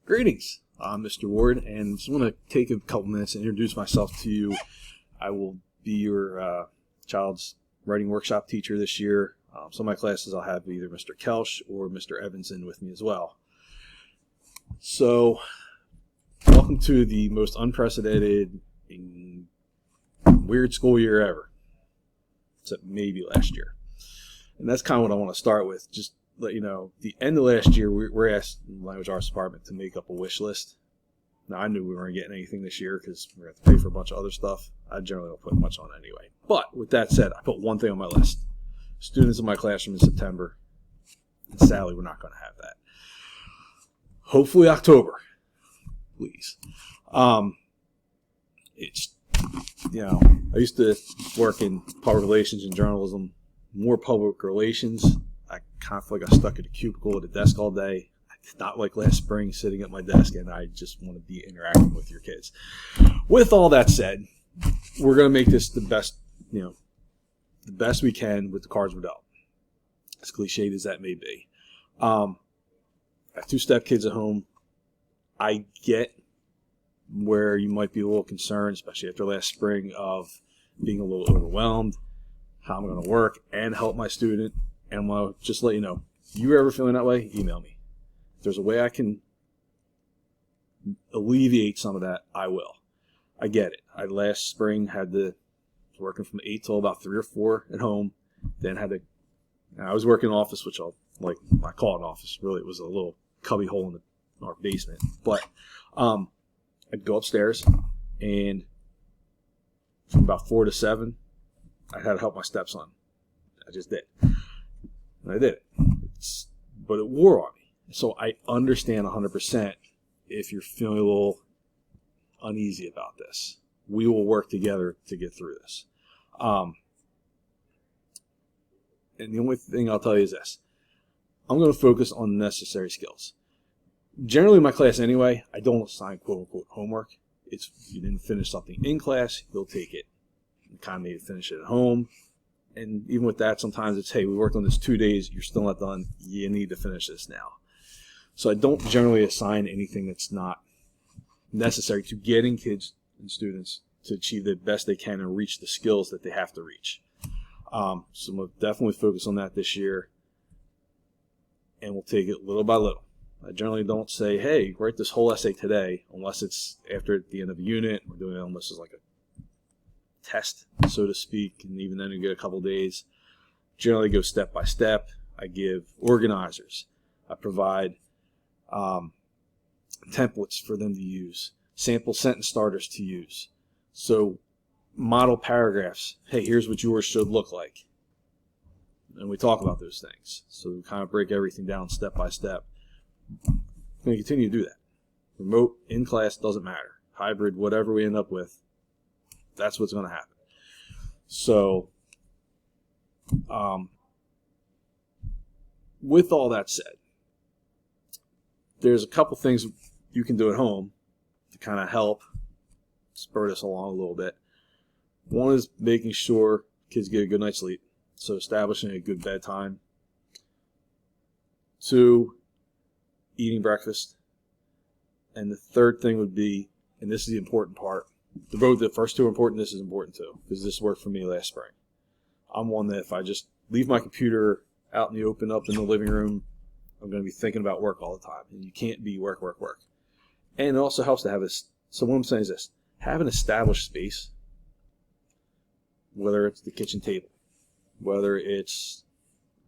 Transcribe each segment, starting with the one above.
Greetings, I'm Mr. Ward, and just want to take a couple minutes and introduce myself to you. I will be your child's writing workshop teacher this year. Some of my classes I'll have either Mr. Kelsch or Mr. Evanson with me as well. So, welcome to the most unprecedented and weird school year ever, except maybe last year. And that's kind of what I want to start with. Just let you know, the end of last year, we're asked in the Language Arts Department to make up a wish list. Now, I knew we weren't getting anything this year because we're going to have to pay for a bunch of other stuff. I generally don't put much on anyway. But with that said, I put one thing on my list. Students in my classroom in September. And sadly, we're not going to have that. Hopefully October. Please. It's, I used to work in public relations and journalism. More public relations. I kind of feel like I stuck at a cubicle at a desk all day. It's not like last spring sitting at my desk, and I just want to be interacting with your kids. With all that said, we're going to make this the best, the best we can with the cards we're dealt. As cliched as that may be. I have two step-kids at home. I get where you might be a little concerned, especially after last spring, of being a little overwhelmed, how I'm going to work and help my student. And I want to just let you know, if you're ever feeling that way, email me. If there's a way I can alleviate some of that, I will. I get it. I last spring was working from 8 till about 3 or 4 at home. Then I was working in an office, which I call it an office. Really, it was a little cubby hole in our basement. But I'd go upstairs, and from about 4 to 7, I had to help my stepson. I just did. And I did it. But it wore on me. So I understand 100% if you're feeling a little uneasy about this. We will work together to get through this. And the only thing I'll tell you is this. I'm going to focus on necessary skills. Generally in my class anyway, I don't assign quote-unquote homework. It's you didn't finish something in class, you'll take it. You kind of need to finish it at home. And even with that, sometimes it's, hey, we worked on this 2 days, you're still not done, you need to finish this now. So I don't generally assign anything that's not necessary to getting kids and students to achieve the best they can and reach the skills that they have to reach. So we'll definitely focus on that this year, and we'll take it little by little. I generally don't say, hey, write this whole essay today, unless it's after the end of a unit. We're doing it almost as like a test, so to speak, and even then you get a couple days. Generally go step by step. I give organizers. I provide templates for them to use, sample sentence starters to use. So model paragraphs. Hey, here's what yours should look like. And we talk about those things. So we kind of break everything down step by step. I'm going to continue to do that. Remote, in class, doesn't matter. Hybrid, whatever we end up with, that's what's going to happen. So, with all that said, there's a couple things you can do at home to kind of help spur this along a little bit. One is making sure kids get a good night's sleep, so establishing a good bedtime. 2, eating breakfast. And the third thing would be, and this is the important part, the first 2 are important, this is important too, because this worked for me last spring. I'm one that if I just leave my computer out in the open up in the living room, I'm going to be thinking about work all the time. And you can't be work, work, work. And it also helps to have this. So what I'm saying is this. Have an established space, whether it's the kitchen table, whether it's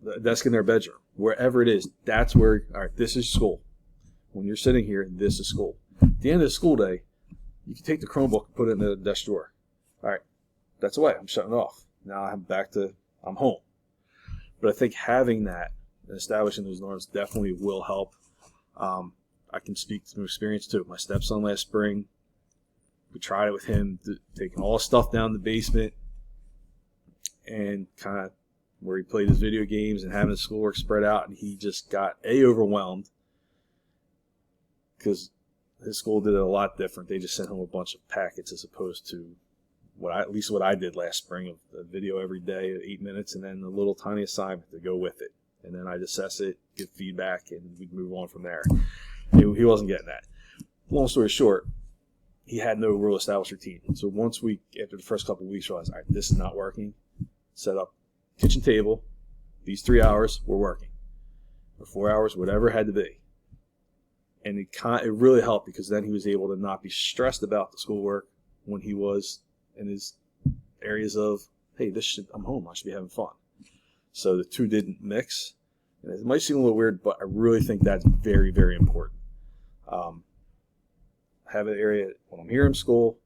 the desk in their bedroom, wherever it is, that's where, all right, this is school. When you're sitting here, this is school. At the end of the school day, you can take the Chromebook and put it in the desk drawer. All right, that's away. I'm shutting it off. Now I'm home. But I think having that and establishing those norms definitely will help. I can speak from experience too. My stepson last spring, we tried it with him, taking all his stuff down the basement and kind of where he played his video games and having his schoolwork spread out, and he just got overwhelmed because his school did it a lot different. They just sent home a bunch of packets as opposed to at least what I did last spring of a video every day, 8 minutes, and then a little tiny assignment to go with it. And then I'd assess it, give feedback, and we'd move on from there. He wasn't getting that. long story short, he had no real established routine. So once after the first couple of weeks, realized, all right, this is not working. Set up kitchen table. These 3 hours were working, or 4 hours, whatever it had to be. And it really helped, because then he was able to not be stressed about the schoolwork when he was in his areas of, hey, I'm home, I should be having fun. So the two didn't mix. And it might seem a little weird, but I really think that's very, very important. Have an area when I'm here in school,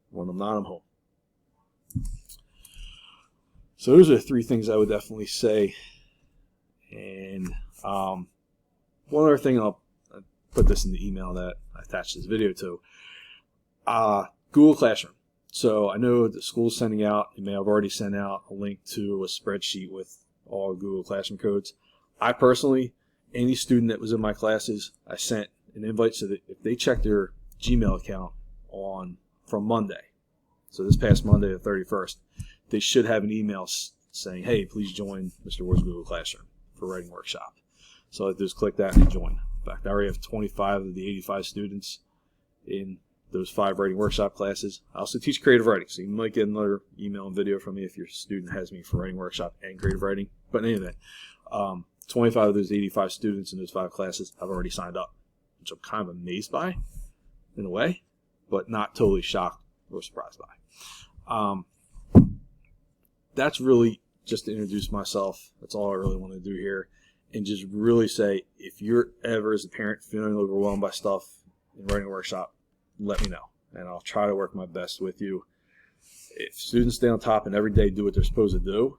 when I'm not, I'm home. So those are the 3 things I would definitely say. And one other thing, I'll put this in the email that I attached this video to. Google Classroom. So I know the school's sending out, you may have already sent out a link to a spreadsheet with all Google Classroom codes. I personally, any student that was in my classes, I sent an invite so that if they check their Gmail account from Monday, so this past Monday the 31st, they should have an email saying, hey, please join Mr. Ward's Google Classroom for writing workshop. So all I do is click that and join. In fact, I already have 25 of the 85 students in those 5 writing workshop classes. I also teach creative writing, so you might get another email and video from me if your student has me for writing workshop and creative writing. But in any event, 25 of those 85 students in those 5 classes have already signed up, which I'm kind of amazed by, in a way, but not totally shocked or surprised by. That's really just to introduce myself. That's all I really want to do here. And just really say, if you're ever, as a parent, feeling overwhelmed by stuff in writing a workshop, let me know. And I'll try to work my best with you. If students stay on top and every day do what they're supposed to do,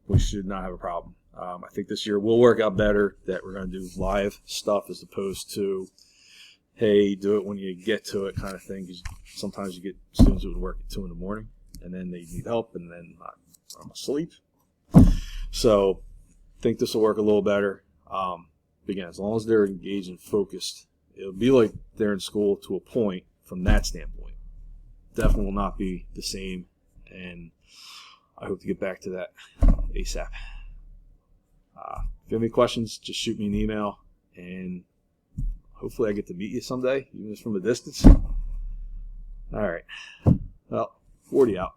we should not have a problem. I think this year will work out better that we're going to do live stuff as opposed to, hey, do it when you get to it kind of thing. Because sometimes you get students who would work at 2 in the morning and then they need help and then I'm asleep. So I think this will work a little better. Again, as long as they're engaged and focused, it'll be like they're in school to a point from that standpoint. Definitely will not be the same, and I hope to get back to that ASAP. If you have any questions, just shoot me an email, and hopefully I get to meet you someday, even if it's from a distance. All right. Well, 40 out.